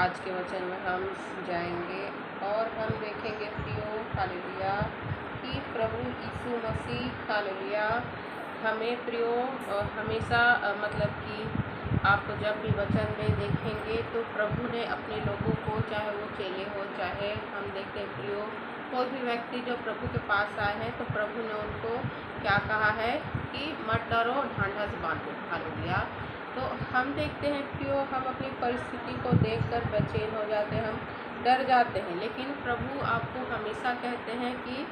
आज के वचन में हम जाएंगे और हम देखेंगे प्रियो हालेलुया कि प्रभु यीशु मसीह हालेलुया हमें प्रियो हमेशा मतलब कि आप जब भी वचन में देखेंगे तो प्रभु ने अपने लोगों को, चाहे वो चेले हो चाहे हम देखते हैं प्रियो कोई भी व्यक्ति जो प्रभु के पास आए हैं तो प्रभु ने उनको क्या कहा है कि मत डरो, ढांढस बांधो हालेलुया। तो हम देखते हैं प्रियो हम अपनी परिस्थिति को देखकर बेचैन हो जाते हैं, हम डर जाते हैं, लेकिन प्रभु आपको हमेशा कहते हैं कि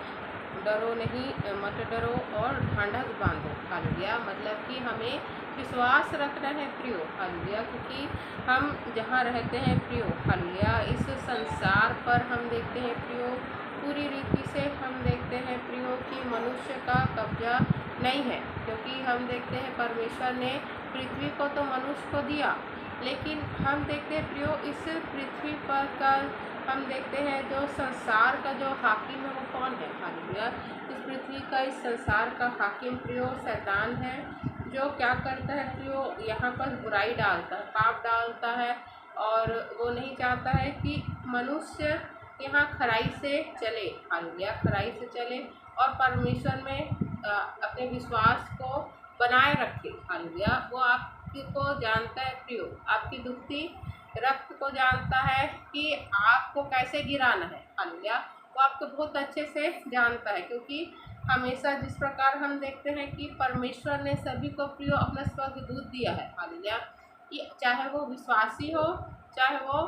डरो नहीं, मत डरो और ढांढस बांधो हालेलुया। मतलब कि हमें विश्वास रखना है प्रियो हालेलुया, क्योंकि हम जहाँ रहते हैं प्रियो हालेलुया इस संसार पर हम देखते हैं प्रियो पूरी रीति से हम देखते हैं प्रियो कि मनुष्य का कब्जा नहीं है, क्योंकि हम देखते हैं परमेश्वर ने पृथ्वी को तो मनुष्य को दिया, लेकिन हम देखते हैं प्रियो इस पृथ्वी पर का हम देखते हैं जो संसार का जो हाकिम है वो कौन है हालेलुया। इस पृथ्वी का, इस संसार का हाकिम प्रियो शैतान है, जो क्या करता है प्रियो यहाँ पर बुराई डालता है, पाप डालता है, और वो नहीं चाहता है कि मनुष्य यहाँ खराई से चले हालेलुया, खराई से चले और परमेश्वर में अपने विश्वास को बनाए रखे हालेलुया। वो आपको जानता है प्रियो, आपकी दुखती रक्त को जानता है कि आपको कैसे गिराना है हालेलुया। वो आपको बहुत अच्छे से जानता है, क्योंकि हमेशा जिस प्रकार हम देखते हैं कि परमेश्वर ने सभी को प्रियो अपना स्वर्गदूत दिया है हालेलुया, कि चाहे वो विश्वासी हो चाहे वो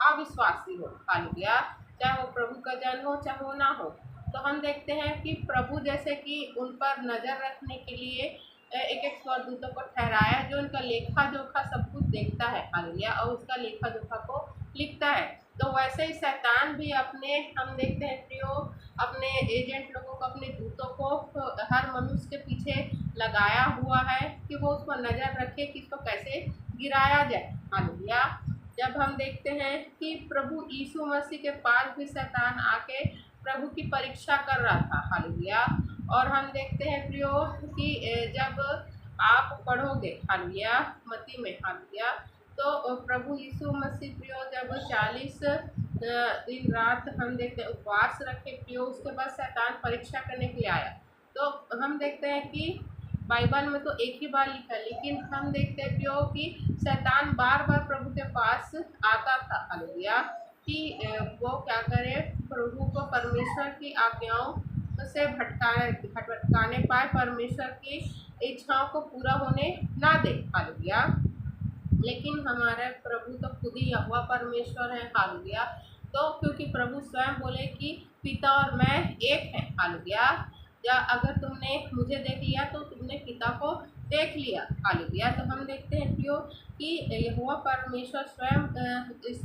अविश्वासी हो हालेलुया, चाहे वो प्रभु का जन हो चाहे वो ना हो। तो हम देखते हैं कि प्रभु जैसे कि उन पर नज़र रखने के लिए एक एक स्वर्गदूतों को ठहराया है, जो उनका लेखा जोखा सब कुछ देखता है हालेलुया और उसका लेखा जोखा को लिखता है। तो वैसे ही शैतान भी अपने हम देखते हैं प्रियो अपने एजेंट लोगों को, अपने दूतों को हर मनुष्य के पीछे लगाया हुआ है कि वो उस पर नज़र रखे कि इसको कैसे गिराया जाए हालेलुया। जब हम देखते हैं कि प्रभु यीशु मसीह के पास भी शैतान आके प्रभु की परीक्षा कर रहा था हालेलुया, और हम देखते हैं प्रियो कि जब आप पढ़ोगे हालेलुया मत्ती में हालेलुया, तो प्रभु यीशु मसीह प्रियो जब 40 दिन रात हम देखते हैं उपवास रखे प्रियो, उसके बाद शैतान परीक्षा करने के लिए आया। तो हम देखते हैं कि बाइबल में तो एक ही बार लिखा है, लेकिन हम देखते हैं प्रियो कि शैतान बार बार प्रभु के पास आता था हालेलुया, कि वो क्या करे, प्रभु को परमेश्वर की आज्ञाओं से भटकाने पाए, परमेश्वर की इच्छाओं को पूरा होने ना दे हालेलुया। लेकिन हमारे प्रभु तो खुद ही यहोवा परमेश्वर है हालेलुया। तो क्योंकि प्रभु स्वयं बोले कि पिता और मैं एक है हालेलुया, या अगर तुमने मुझे देख लिया तो तुमने पिता को देख लिया हालेलुया। तो हम देखते हैं प्रियो कि यहोवा परमेश्वर स्वयं इस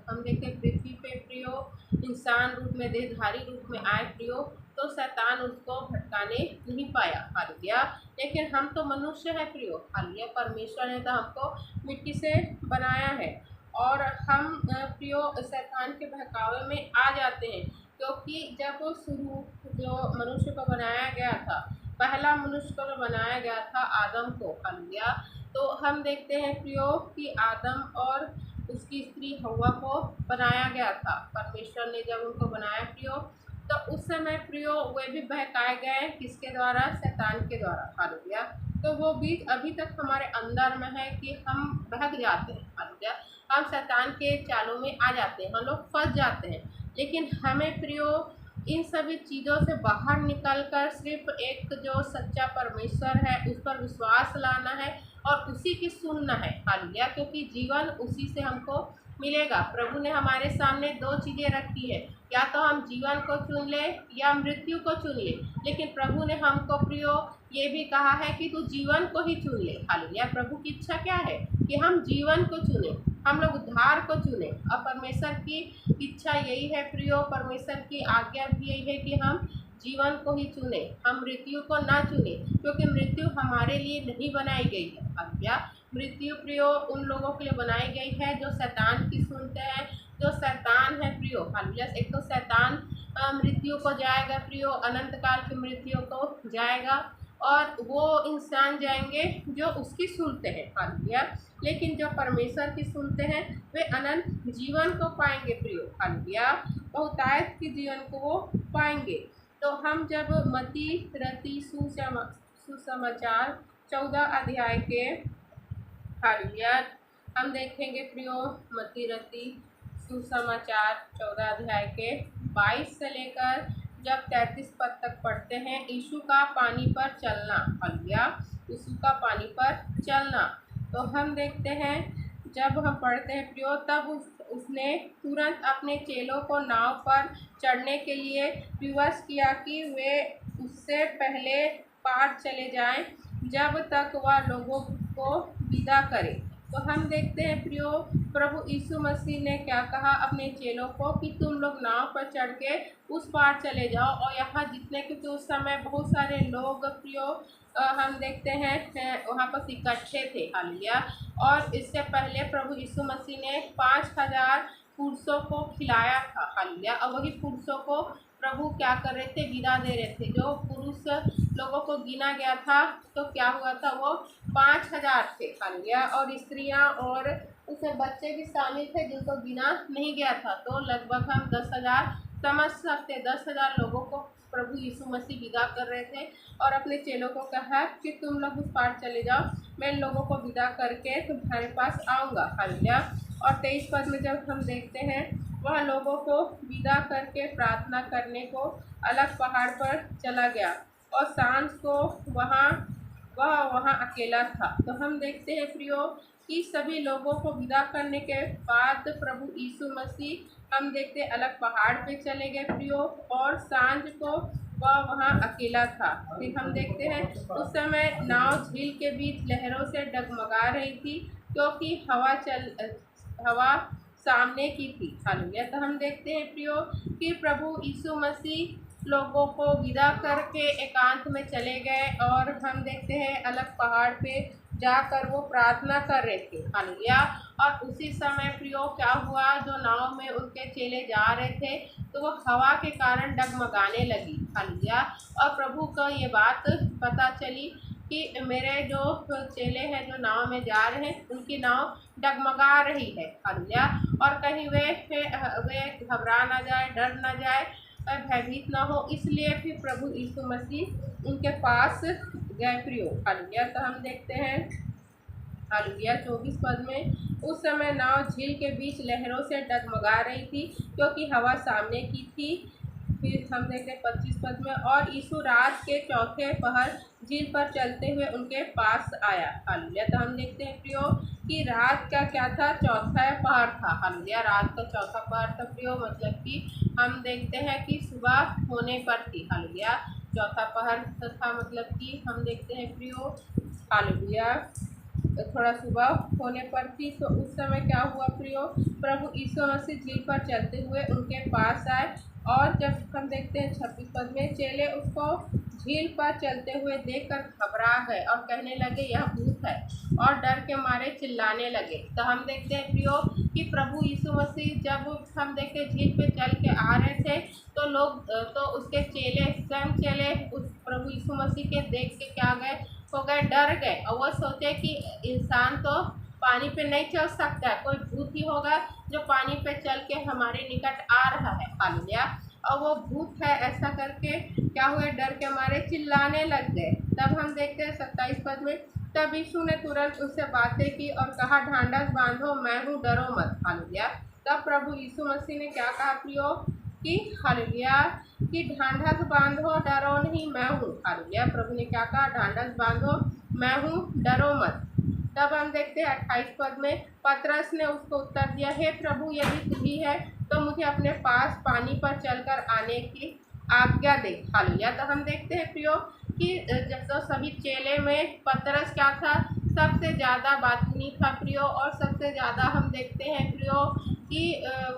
हम देखते हैं पृथ्वी पे प्रियो इंसान रूप में, देहधारी रूप में आए प्रियो, तो शैतान उसको भटकाने नहीं पाया हालेलुया। लेकिन हम तो मनुष्य है प्रियो हालेलुया, परमेश्वर ने तो हमको मिट्टी से बनाया है, और हम प्रियो शैतान के बहकावे में आ जाते हैं, क्योंकि जब शुरू जो मनुष्य को बनाया गया था, पहला मनुष्य को बनाया गया था आदम को हालेलुया, तो हम देखते हैं प्रियो कि आदम और उसकी स्त्री हव्वा को बनाया गया था परमेश्वर ने जब उनको बनाया प्रियो, तो उस समय प्रियो वे भी बहकाए गए किसके द्वारा, शैतान के द्वारा हालेलुया। तो वो बीज अभी तक हमारे अंदर में है कि हम बहक जाते हैं हालेलुया, हम शैतान के चालों में आ जाते हैं, हम लोग फंस जाते हैं। लेकिन हमें प्रियो इन सभी चीज़ों से बाहर निकलकर सिर्फ एक जो सच्चा परमेश्वर है उस पर विश्वास लाना है और उसी की सुनना है हालेलुया, क्योंकि जीवन उसी से हमको मिलेगा। प्रभु ने हमारे सामने दो चीज़ें रखी है, या तो हम जीवन को चुन ले या मृत्यु को चुन ले, लेकिन प्रभु ने हमको प्रियो ये भी कहा है कि तू जीवन को ही चुन ले हालेलुया। प्रभु की इच्छा क्या है कि हम जीवन को चुने, हम लोग उद्धार को चुने, और परमेश्वर की इच्छा यही है प्रियो, परमेश्वर की आज्ञा भी यही है कि हम जीवन को ही चुने, हम मृत्यु को ना चुने, क्योंकि मृत्यु हमारे लिए नहीं बनाई गई है हालेलुया। मृत्यु प्रियो उन लोगों के लिए बनाई गई है जो शैतान की सुनते हैं, जो शैतान है प्रियो हालेलुया। एक तो शैतान मृत्यु को जाएगा प्रियो, अनंत काल की मृत्यु को जाएगा, और वो इंसान जाएंगे जो उसकी सुनते हैं, हालेलुया। लेकिन जो परमेश्वर की सुनते हैं वे अनंत जीवन को पाएंगे प्रियो, हालेलुया। बहुतायत के जीवन को वो पाएंगे। तो हम जब मत्ती रत्ती सुसमाचार 14 अध्याय के, हालेलुया, हम देखेंगे प्रियो मत्ती रत्ती सुसमाचार 14 अध्याय के 22 से लेकर जब 33 पद तक पढ़ते हैं, यीशु का पानी पर चलना, हालेलुया, यीशु का पानी पर चलना। तो हम देखते हैं जब हम पढ़ते हैं प्रियो, तब उसने तुरंत अपने चेलों को नाव पर चढ़ने के लिए विवश किया कि वे उससे पहले पार चले जाएं जब तक वह लोगों को विदा करे। तो हम देखते हैं प्रियो, प्रभु यीशु मसीह ने क्या कहा अपने चेलों को कि तुम लोग नाव पर चढ़ के उस पार चले जाओ। और यहाँ जितने, क्योंकि उस समय बहुत सारे लोग प्रियो हम देखते हैं वहाँ पर इकट्ठे थे, हालेलुया। और इससे पहले प्रभु यीशु मसीह ने 5000 पुरुषों को खिलाया था, हालेलुया। और वही पुरुषों को प्रभु क्या कर रहे थे, विदा दे रहे थे। जो पुरुष लोगों को गिना गया था तो क्या हुआ था, वो 5000 थे, हालेलुया। और स्त्रियां और उसमें बच्चे भी शामिल थे जिनको गिना नहीं गया था। तो लगभग हम 10,000 समझ सकते, 10,000 लोगों को प्रभु यीशु मसीह विदा कर रहे थे और अपने चेलों को कहा कि तुम लोग उस पार चले जाओ, मैं इन लोगों को विदा करके तुम्हारे पास आऊँगा, हालेलुया। और 23 पद में जब हम देखते हैं, वह लोगों को विदा करके प्रार्थना करने को अलग पहाड़ पर चला गया और सांझ को वह अकेला था। तो हम देखते हैं प्रियो कि सभी लोगों को विदा करने के बाद प्रभु यीशु मसीह हम देखते अलग पहाड़ पे चले गए प्रियो, और सांझ को वह वहाँ अकेला था। फिर हम देखते हैं उस समय नाव झील के बीच लहरों से डगमगा रही थी क्योंकि हवा सामने की थी, हालेलुया। तो हम देखते हैं प्रियो कि प्रभु यीशु मसीह लोगों को विदा करके एकांत में चले गए और हम देखते हैं अलग पहाड़ पे जाकर वो प्रार्थना कर रहे थे, हालेलुया। और उसी समय प्रियो क्या हुआ, जो नाव में उनके चेले जा रहे थे तो वो हवा के कारण डगमगाने लगी, हालेलुया। और प्रभु को ये बात पता चली कि मेरे जो चेले हैं जो नाव में जा रहे हैं उनकी नाव डगमगा रही है, हालेलुया। और कहीं वे घबरा ना जाए, डर ना जाए, भयभीत ना हो, इसलिए फिर प्रभु यीशु मसीह उनके पास गए प्रियो, हालेलुया। तो हम देखते हैं हालेलुया 24 पद में, उस समय नाव झील के बीच लहरों से डगमगा रही थी क्योंकि हवा सामने की थी। फिर हम देखते हैं 25 पद में, और यीशु रात के चौथे पहर झील पर चलते हुए उनके पास आया, हालेलुया। तो हम देखते हैं प्रियो कि रात का क्या था, चौथा पहर था, हालेलुया। रात का चौथा पहर था प्रियो, मतलब कि हम देखते हैं कि सुबह होने पर थी, हालेलुया। चौथा पहर था मतलब कि हम देखते हैं प्रियो, हालेलुया, थोड़ा सुबह होने पर थी। तो उस समय क्या हुआ प्रियो, प्रभु यीशु मसीह झील पर चलते हुए उनके पास आए। और जब हम देखते हैं 26 पद में, चेले उसको झील पर चलते हुए देखकर घबरा गए और कहने लगे यह भूत है, और डर के मारे चिल्लाने लगे। तो हम देखते हैं प्रियो कि प्रभु यीशु मसीह जब हम देखते झील पे चल के आ रहे थे तो लोग तो उसके चेले, स्वयं चेले उस प्रभु यीशु मसीह के देख के क्या हो गए, डर गए। और वो सोचे कि इंसान तो पानी पे नहीं चल सकता है, कोई भूत ही होगा जो पानी पे चल के हमारे निकट आ रहा है, हालेलुया। और वो भूत है ऐसा करके क्या हुए, डर के मारे चिल्लाने लग गए। तब हम देखते हैं 27 पद में, तब यीशु ने तुरंत उससे बातें की और कहा ढांढस बांधो, मैं हूँ, डरो मत, हालेलुया। तब प्रभु यीशु मसीह ने क्या कहा प्रियो कि हालेलुया, कि ढांढस बांधो, डरो नहीं, मैं हूँ, हालेलुया। प्रभु ने क्या कहा, ढांढस बांधो, मैं हूँ, डरो मत। तब हम देखते हैं 28 पद में, पतरस ने उसको उत्तर दिया, हे प्रभु, यदि तू ही है तो मुझे अपने पास पानी पर चलकर आने की आज्ञा दे, हालेलुया। तो हम देखते हैं प्रियो कि जब तो सभी चेले में पतरस क्या था, सबसे ज़्यादा बातूनी था प्रियो। और सबसे ज़्यादा हम देखते हैं प्रियो कि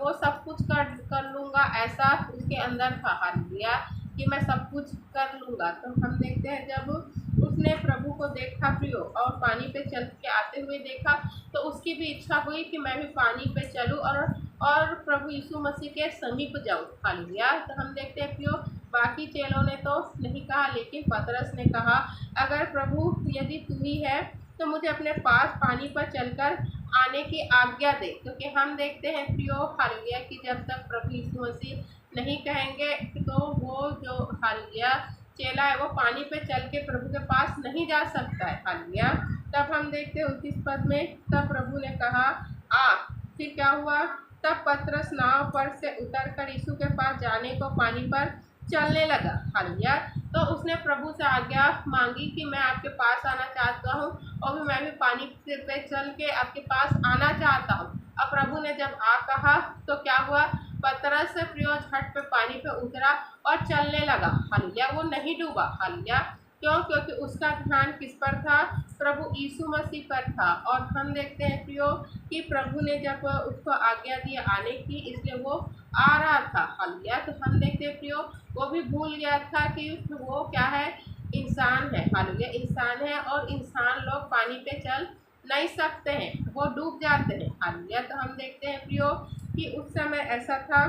वो सब कुछ कर लूँगा ऐसा उसके अंदर था, हालेलुया, कि मैं सब कुछ कर लूँगा। तो हम देखते हैं जब उसने प्रभु को देखा प्रियो और पानी पे चल के आते हुए देखा तो उसकी भी इच्छा हुई कि मैं भी पानी पे चलूँ और प्रभु यीशु मसीह के समीप जाऊँ, हालेलुया। तो हम देखते हैं प्रियो बाकी चेलों ने तो नहीं कहा, लेकिन पतरस ने कहा, अगर प्रभु यदि तू ही है तो मुझे अपने पास पानी पर चलकर आने की आज्ञा दे। क्योंकि हम देखते हैं प्रियो हालेलुया कि जब तक प्रभु यीशु मसीह नहीं कहेंगे तो वो जो हालेलुया चेला है वो पानी पे चल के प्रभु के पास नहीं जा सकता है। हालेलुया। तब हम देखते हैं 29 पद में, तब प्रभु ने कहा आ। फिर क्या हुआ? तब पतरस नाव पर से उतरकर यीशु के पास जाने को पानी पर चलने लगा। हालेलुया। तो उसने प्रभु से आज्ञा मांगी कि मैं आपके पास आना चाहता हूँ और मैं भी पानी पे चल के आपके पास आना चाहता हूँ। अब प्रभु ने जब आ कहा तो क्या हुआ? पतरस से प्रियो झट पे पानी पे उतरा और चलने लगा। हालेलुया। वो नहीं डूबा। हालेलुया। क्यों? क्योंकि उसका ध्यान किस पर था? प्रभु यीशु मसीह पर था। और हम देखते हैं प्रियो कि प्रभु ने जब उसको आज्ञा दी आने की, इसलिए वो आ रहा था। हालेलुया। तो हम देखते हैं प्रियो वो भी भूल गया था कि वो क्या है? इंसान है। हालेलुया। इंसान है और इंसान लोग पानी पे चल नहीं सकते हैं, वो डूब जाते हैं। हालेलुया। तो हम देखते हैं प्रियो कि उस समय ऐसा था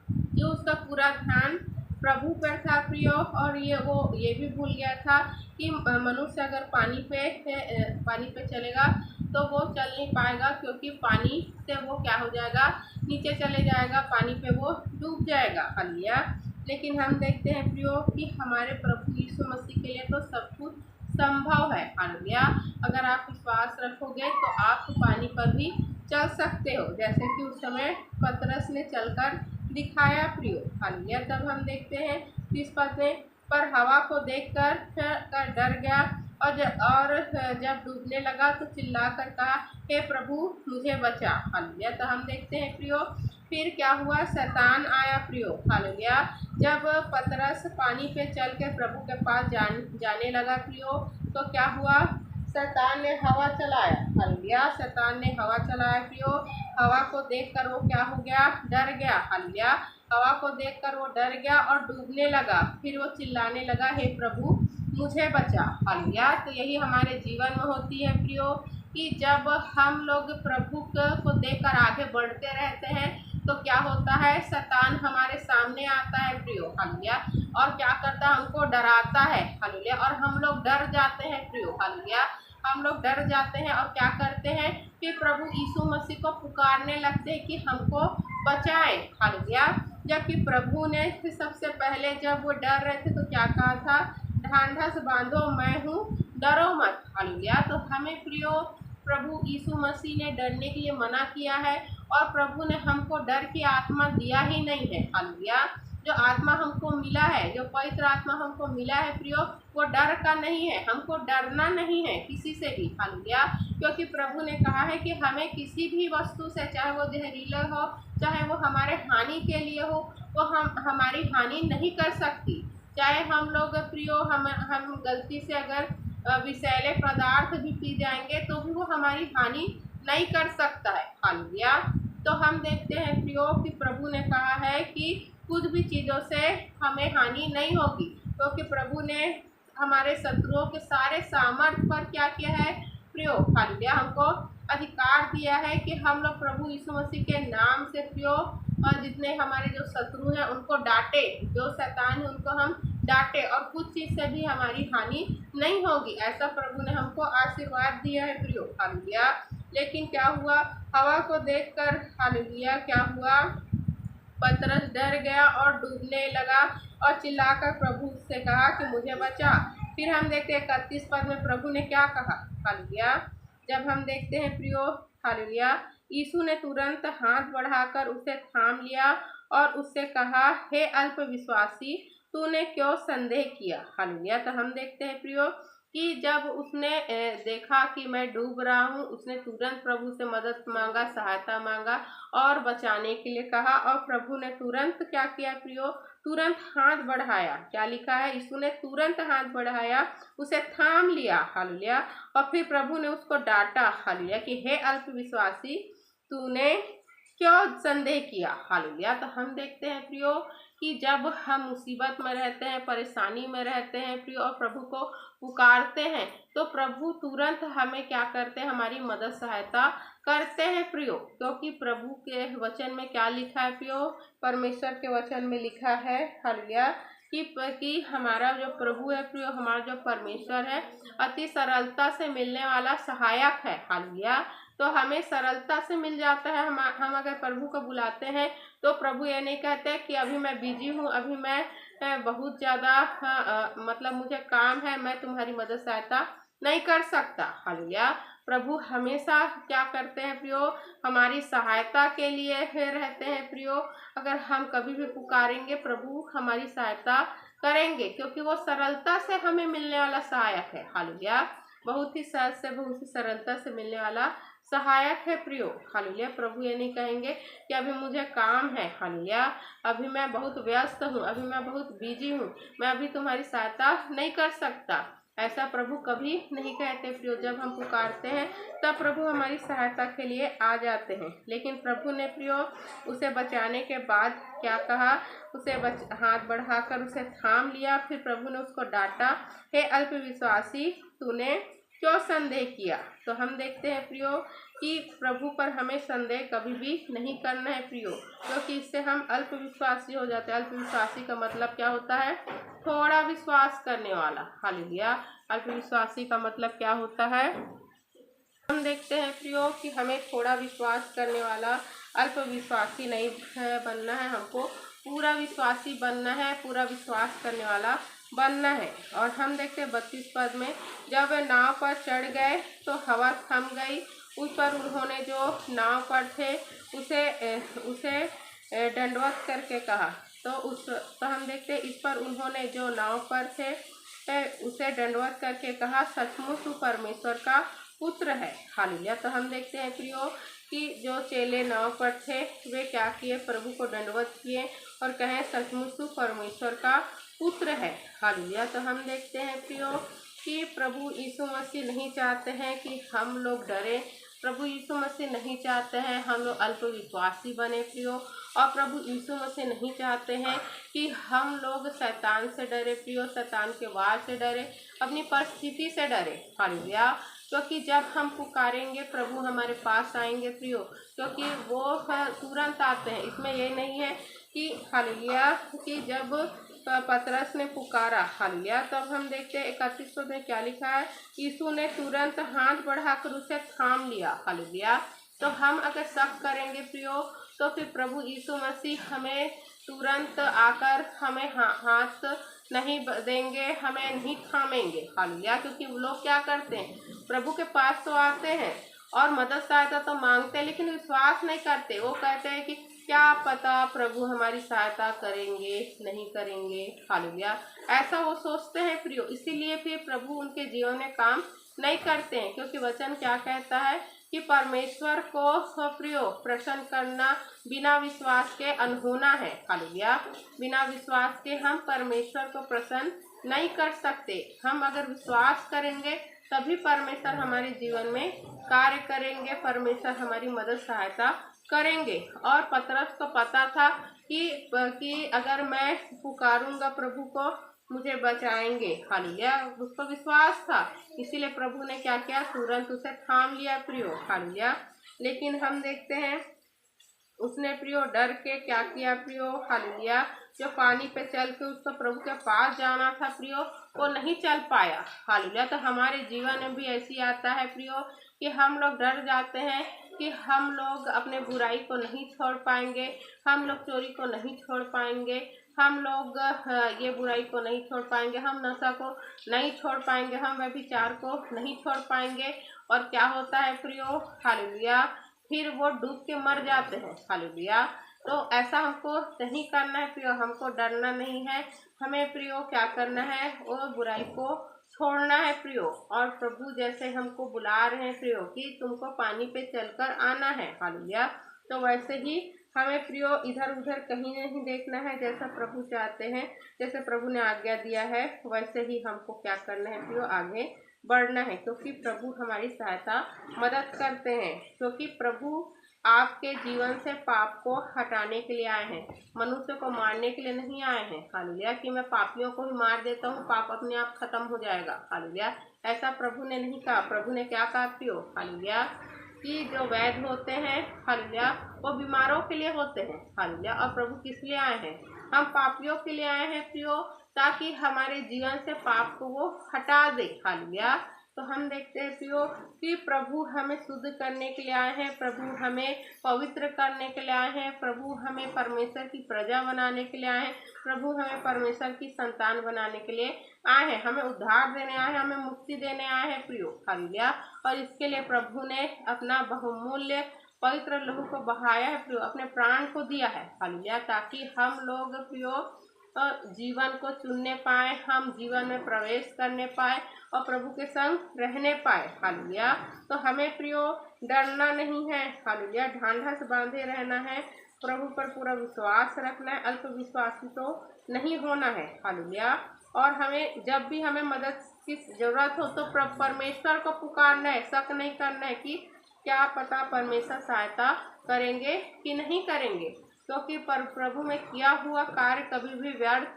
कि उसका पूरा ध्यान प्रभु पर था प्रियो, और ये भी भूल गया था कि मनुष्य अगर पानी पे चलेगा तो वो चल नहीं पाएगा, क्योंकि पानी से वो क्या हो जाएगा? नीचे चले जाएगा, पानी पे वो डूब जाएगा। हालेलुया। लेकिन हम देखते हैं प्रियो कि हमारे प्रभु यीशु मसीह के लिए तो सब कुछ संभव है। हालेलुया। अगर आप विश्वास रखोगे तो आप पानी पर भी चल सकते हो, जैसे कि उस समय पतरस ने चलकर दिखाया प्रियो। हालेलुया। तब हम देखते हैं 30 पद में, पर हवा को देखकर डर गया और जब डूबने लगा तो चिल्लाकर कहा, हे प्रभु मुझे बचा। हालेलुया। तो हम देखते हैं प्रियो फिर क्या हुआ? शैतान आया प्रियो। हालेलुया। जब पतरस पानी पे चल के प्रभु के पास जाने लगा प्रियो, तो क्या हुआ? शैतान ने हवा चलाया। हालेलुया। शैतान ने हवा चलाया प्रियो। हवा को देखकर वो क्या हो गया? डर गया। हालेलुया। हवा को देखकर वो डर गया और डूबने लगा। फिर वो चिल्लाने लगा, हे प्रभु मुझे बचा। हालेलुया। तो यही हमारे जीवन में होती है प्रियो कि जब हम लोग प्रभु को देखकर आगे बढ़ते रहते हैं तो क्या होता है? शैतान हमारे सामने आता है प्रियो। हालेलुया। और क्या करता है? हमको डराता है। हालेलुया। और हम लोग डर जाते हैं प्रियो। हालेलुया। हम लोग डर जाते हैं और क्या करते हैं कि प्रभु यीशु मसीह को पुकारने लगते हैं कि हमको बचाएं। हालेलुया। जबकि प्रभु ने सबसे पहले जब वो डर रहे थे तो क्या कहा था? ढांढस बांधो, मैं हूँ, डरो मत। हालेलुया। तो हमें प्रियो प्रभु यीशु मसीह ने डरने के लिए मना किया है, और प्रभु ने हमको डर की आत्मा दिया ही नहीं है। हालेलुया। जो आत्मा हमको मिला है, जो पवित्र आत्मा हमको मिला है प्रियो, वो डर का नहीं है। हमको डरना नहीं है किसी से भी। हालेलुया। क्योंकि प्रभु ने कहा है कि हमें किसी भी वस्तु से, चाहे वो जहरीला हो, चाहे वो हमारे हानि के लिए हो, वो हमारी हानि नहीं कर सकती। चाहे हम लोग प्रियो हम गलती से अगर विषैले पदार्थ भी पी जाएंगे तो भी वो हमारी हानि नहीं कर सकता है। हालेलुया। तो हम देखते हैं प्रियो कि प्रभु ने कहा है कि कुछ भी चीज़ों से हमें हानि नहीं होगी, क्योंकि प्रभु ने हमारे शत्रुओं के सारे सामर्थ्य पर क्या किया है प्रियो? हालेलुया। हमको अधिकार दिया है कि हम लोग प्रभु यीशु मसीह के नाम से प्रियो और जितने हमारे जो शत्रु हैं उनको डांटे, जो शैतान है उनको हम डांटे, और कुछ चीज़ से भी हमारी हानि नहीं होगी। ऐसा प्रभु ने हमको आशीर्वाद दिया है प्रियो। हालेलुया। लेकिन क्या हुआ? हवा को देखकर हालेलुया क्या हुआ? पतरस डर गया और डूबने लगा और चिल्लाकर प्रभु से कहा कि मुझे बचा। फिर हम देखते हैं 31 पद में प्रभु ने क्या कहा? हालेलुया। जब हम देखते हैं प्रियो हालेलुया, यीशु ने तुरंत हाथ बढ़ाकर उसे थाम लिया और उससे कहा, हे अल्प विश्वासी, तूने क्यों संदेह किया? हालेलुया। तो हम देखते हैं प्रियो कि जब उसने देखा कि मैं डूब रहा हूँ, उसने तुरंत प्रभु से मदद मांगा, सहायता मांगा और बचाने के लिए कहा, और प्रभु ने तुरंत क्या किया प्रियो? तुरंत हाथ बढ़ाया। क्या लिखा है? यीशु ने तुरंत हाथ बढ़ाया, उसे थाम लिया। हालेलुया। और फिर प्रभु ने उसको डांटा। हालेलुया कि हे अल्प विश्वासी, तूने क्यों संदेह किया? हालेलुया। तो हम देखते हैं प्रियो कि जब हम मुसीबत में रहते हैं, परेशानी में रहते हैं प्रियो, और प्रभु को पुकारते हैं तो प्रभु तुरंत हमें क्या करते हैं? हमारी मदद सहायता करते हैं प्रियो। क्योंकि प्रभु के वचन में क्या लिखा है प्रियो? परमेश्वर के वचन में लिखा है हालेलुया कि हमारा जो प्रभु है प्रियो, हमारा जो परमेश्वर है, अति सरलता से मिलने वाला सहायक है। हालेलुया। तो हमें सरलता से मिल जाता है। हम अगर प्रभु को बुलाते हैं तो प्रभु ये नहीं कहते कि अभी मैं बिजी हूँ, अभी मैं बहुत ज़्यादा मतलब मुझे काम है, मैं तुम्हारी मदद सहायता नहीं कर सकता। हालेलुया। प्रभु हमेशा क्या करते हैं प्रियो, हमारी सहायता के लिए रहते हैं प्रियो। अगर हम कभी भी पुकारेंगे प्रभु हमारी सहायता करेंगे, क्योंकि वो सरलता से हमें मिलने वाला सहायक है। हालेलुया। बहुत ही सहज से, बहुत ही सरलता से मिलने वाला सहायक है प्रियो। हालेलुया। प्रभु ये नहीं कहेंगे कि अभी मुझे काम है, हालेलुया, अभी मैं बहुत व्यस्त हूँ, अभी मैं बहुत बिजी हूँ, मैं अभी तुम्हारी सहायता नहीं कर सकता। ऐसा प्रभु कभी नहीं कहते प्रियो। जब हम पुकारते हैं तब प्रभु हमारी सहायता के लिए आ जाते हैं। लेकिन प्रभु ने प्रियो उसे बचाने के बाद क्या कहा, उसे हाथ बढ़ाकर उसे थाम लिया। फिर प्रभु ने उसको डांटा, हे अल्पविश्वासी, तूने क्यों संदेह किया। तो हम देखते हैं प्रियो कि प्रभु पर हमें संदेह कभी भी नहीं करना है प्रियो, क्योंकि इससे हम अल्पविश्वासी हो जाते हैं। अल्पविश्वासी का मतलब क्या होता है, थोड़ा विश्वास करने वाला। हालेलुया। अल्पविश्वासी का मतलब क्या होता है, हम देखते हैं प्रियो कि हमें थोड़ा विश्वास करने वाला अल्पविश्वासी नहीं बनना है, हमको पूरा विश्वासी बनना है, पूरा विश्वास करने वाला बनना है। और हम देखते हैं 32 पद में, जब वे नाव पर चढ़ गए तो हवा थम गई। उस पर उन्होंने जो नाव पर थे उसे दंडवत करके कहा। तो हम देखते हैं इस पर उन्होंने जो नाव पर थे उसे दंडवत करके कहा, सचमुच तू परमेश्वर का पुत्र है। हालेलुया। तो हम देखते हैं प्रियो कि जो चेले नाव पर थे वे क्या किए, प्रभु को दंडवत किए और कहें, सचमुच तू परमेश्वर का पुत्र है। हालेलुया। तो हम देखते हैं प्रियो कि प्रभु यीशु मसीह नहीं चाहते हैं कि हम लोग डरें। प्रभु यीशु मसीह नहीं चाहते हैं हम लोग अल्पविश्वासी बने प्रियो। और प्रभु यीशु मसीह नहीं चाहते हैं कि हम लोग शैतान से डरे प्रियो, शैतान के वार से डरे, अपनी परिस्थिति से डरे। हालेलुया। क्योंकि जब हम पुकारेंगे प्रभु हमारे पास आएंगे प्रियो, क्योंकि वो तुरंत आते हैं। इसमें ये नहीं है कि हालेलुया कि जब पतरस ने पुकारा, हालेलुया, तब हम देखते हैं 31 पद में क्या लिखा है, यीशु ने तुरंत हाथ बढ़ाकर उसे थाम लिया। हालेलुया। तो हम अगर शक करेंगे प्रियो तो फिर प्रभु यीशु मसीह हमें तुरंत आकर हमें हाथ नहीं देंगे, हमें नहीं थामेंगे। हालेलुया। क्योंकि वो लोग क्या करते हैं, प्रभु के पास तो आते हैं और मदद सहायता तो मांगते हैं, लेकिन विश्वास नहीं करते। वो कहते हैं कि क्या पता प्रभु हमारी सहायता करेंगे नहीं करेंगे। हालेलुया। ऐसा वो सोचते हैं प्रियो, इसीलिए फिर प्रभु उनके जीवन में काम नहीं करते हैं। क्योंकि वचन क्या कहता है कि परमेश्वर को प्रियो प्रसन्न करना बिना विश्वास के अनहोना है। हालेलुया। बिना विश्वास के हम परमेश्वर को प्रसन्न नहीं कर सकते। हम अगर विश्वास करेंगे तभी परमेश्वर हमारे जीवन में कार्य करेंगे, परमेश्वर हमारी मदद सहायता करेंगे। और पतरस को पता था कि अगर मैं पुकारूंगा प्रभु को मुझे बचाएंगे। हालेलुया। उसको विश्वास था, इसीलिए प्रभु ने क्या किया, तुरंत उसे थाम लिया प्रियो। हालेलुया। लेकिन हम देखते हैं उसने प्रियो डर के क्या किया प्रियो। हालेलुया। जो पानी पे चल के उसको प्रभु के पास जाना था प्रियो, वो नहीं चल पाया। हालेलुया। तो हमारे जीवन में भी ऐसी आता है प्रियो कि हम लोग डर जाते हैं कि हम लोग अपने बुराई को नहीं छोड़ पाएंगे, हम लोग चोरी को नहीं छोड़ पाएंगे, हम लोग ये बुराई को नहीं छोड़ पाएंगे, हम नशा को नहीं छोड़ पाएंगे, हम व्यभिचार को नहीं छोड़ पाएंगे। और क्या होता है प्रियो, हालेलुया, फिर वो डूब के मर जाते हैं। हालेलुया। तो ऐसा हमको नहीं करना है प्रियो, हमको डरना नहीं है। हमें प्रियो क्या करना है, वो बुराई को छोड़ना है प्रियो। और प्रभु जैसे हमको बुला रहे हैं प्रियो कि तुमको पानी पे चलकर आना है। हालेलुया। तो वैसे ही हमें प्रियो इधर उधर कहीं नहीं देखना है, जैसा प्रभु चाहते हैं, जैसे प्रभु ने आज्ञा दिया है वैसे ही हमको क्या करना है प्रियो, आगे बढ़ना है। क्योंकि प्रभु हमारी सहायता मदद करते हैं। क्योंकि प्रभु आपके जीवन से पाप को हटाने के लिए आए हैं, मनुष्य को मारने के लिए नहीं आए हैं। हालेलुया। कि मैं पापियों को भी मार देता हूँ, पाप अपने आप खत्म हो जाएगा। हालेलुया। ऐसा प्रभु ने नहीं कहा। प्रभु ने क्या कहा प्रियो, हालेलुया, कि जो वैद्य होते हैं, हालेलुया, वो बीमारों के लिए होते हैं। हालेलुया। और प्रभु किस लिए आए हैं, हम पापियों के लिए आए हैं प्रियो, ताकि हमारे जीवन से पाप को वो हटा दे। हालेलुया। तो हम देखते हैं प्रियो कि प्रभु हमें शुद्ध करने के लिए आए हैं, प्रभु हमें पवित्र करने के लिए आए हैं, प्रभु हमें परमेश्वर की प्रजा बनाने के लिए आए हैं, प्रभु हमें परमेश्वर की संतान बनाने के लिए आए हैं, हमें उद्धार देने आए हैं, हमें मुक्ति देने आए हैं प्रियो। हालेलुया। और इसके लिए प्रभु ने अपना बहुमूल्य पवित्र लहू को बहाया है प्रियो, अपने प्राण को दिया है। हालेलुया। ताकि हम लोग प्रियो जीवन को चुनने पाए, हम जीवन में प्रवेश करने पाए और प्रभु के संग रहने पाए। हालेलुया। तो हमें प्रियो डरना नहीं है। हालेलुया। ढांढस बांधे रहना है, प्रभु पर पूरा विश्वास रखना है, अल्प विश्वासी तो नहीं होना है। हालेलुया। और हमें जब भी हमें मदद की जरूरत हो तो परमेश्वर को पुकारना है, शक नहीं करना है कि क्या पता परमेश्वर सहायता करेंगे कि नहीं करेंगे, क्योंकि प्रभु में किया हुआ कार्य कभी भी व्यर्थ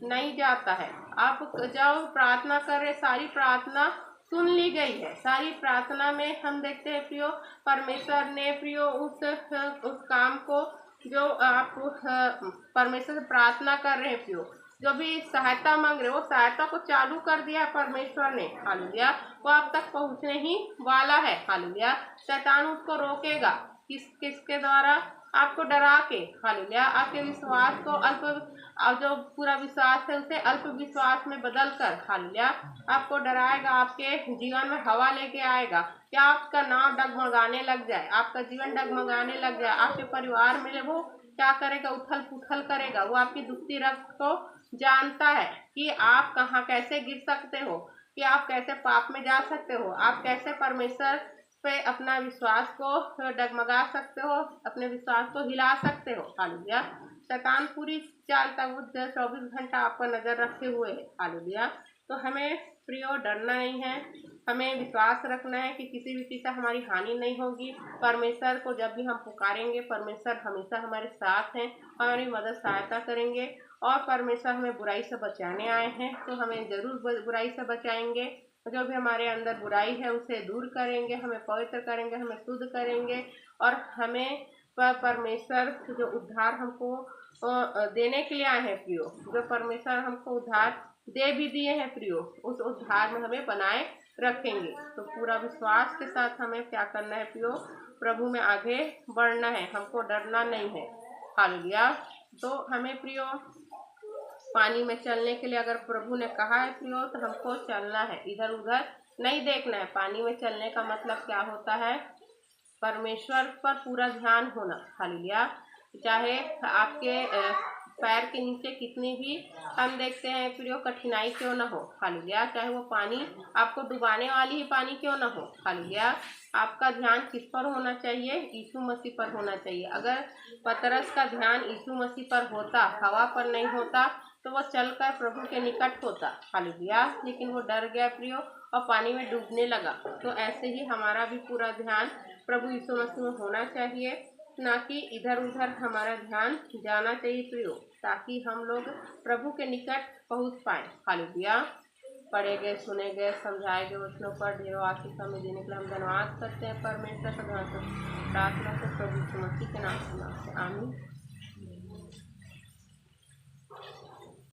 नहीं जाता है। आप जब प्रार्थना कर रहे, सारी प्रार्थना सुन ली गई है। सारी प्रार्थना में हम देखते हैं प्रियो परमेश्वर ने प्रियो उस काम को जो आप परमेश्वर से प्रार्थना कर रहे हैं प्रियो, जो भी सहायता मांग रहे, वो सहायता को चालू कर दिया है परमेश्वर ने। हालेलुया। वो आप तक पहुंचने ही वाला है। हालेलुया। शैतान उसको रोकेगा किसके द्वारा? आपको डरा के। हालेलुया। आपके विश्वास को जो पूरा विश्वास है उसे अल्प विश्वास में बदल कर हालेलुया आपको डराएगा, आपके जीवन में हवा लेके आएगा। क्या आपका नाम डगमगाने लग जाए, आपका जीवन डगमगाने लग जाए, आपके परिवार में वो क्या करेगा? उथल पुथल करेगा। वो आपकी दुखती रक्त को जानता है कि आप कहाँ कैसे गिर सकते हो, कि आप कैसे पाप में जा सकते हो, आप कैसे परमेश्वर पे अपना विश्वास को डगमगा सकते हो, अपने विश्वास को हिला सकते हो। हालेलुया। शैतान पूरी चालता वो 24 घंटा आप पर नजर रखे हुए है। हालेलुया। तो हमें प्रियो डरना नहीं है, हमें विश्वास रखना है कि किसी भी चीज़ से हमारी हानि नहीं होगी। परमेश्वर को जब भी हम पुकारेंगे, परमेश्वर हमेशा हमारे साथ हैं, हमारी मदद सहायता करेंगे। और परमेश्वर हमें बुराई से बचाने आए हैं, तो हमें जरूर बुराई से बचाएंगे। जो भी हमारे अंदर बुराई है उसे दूर करेंगे, हमें पवित्र करेंगे, हमें शुद्ध करेंगे। और हमें परमेश्वर जो उद्धार हमको देने के लिए आए हैं प्रियो, जो परमेश्वर हमको उद्धार दे भी दिए हैं प्रियो, उस उद्धार में हमें बनाए रखेंगे। तो पूरा विश्वास के साथ हमें क्या करना है प्रियो? प्रभु में आगे बढ़ना है, हमको डरना नहीं है। हालेलुया। तो हमें प्रियो पानी में चलने के लिए अगर प्रभु ने कहा है प्रियो तो हमको चलना है, इधर उधर नहीं देखना है। पानी में चलने का मतलब क्या होता है? परमेश्वर पर पूरा ध्यान होना। हालेलुया। चाहे आपके पैर के नीचे कितनी भी हम देखते हैं प्रियो कठिनाई क्यों ना हो। हालेलुया। चाहे वो पानी आपको डुबाने वाली ही पानी क्यों ना हो। हालेलुया। आपका ध्यान किस पर होना चाहिए? यीशु मसीह पर होना चाहिए। अगर पतरस का ध्यान यीशु मसीह पर होता, हवा पर नहीं होता, तो वह चलकर प्रभु के निकट होता। हालेलुया। लेकिन वो डर गया प्रियो और पानी में डूबने लगा। तो ऐसे ही हमारा भी पूरा ध्यान प्रभु यीशु मसीह में होना चाहिए, ना कि इधर उधर हमारा ध्यान जाना चाहिए प्रियो, ताकि हम लोग प्रभु के निकट पहुंच पाए। हालेलुया। पढ़े गए, सुने गए, समझाए गए वचनों पर ढेरों आशीष हमें देने के लिए हम धन्यवाद करते हैं परमेश्वर का। प्रार्थना से प्रभु यीशु मसीह के नाम से आमीन।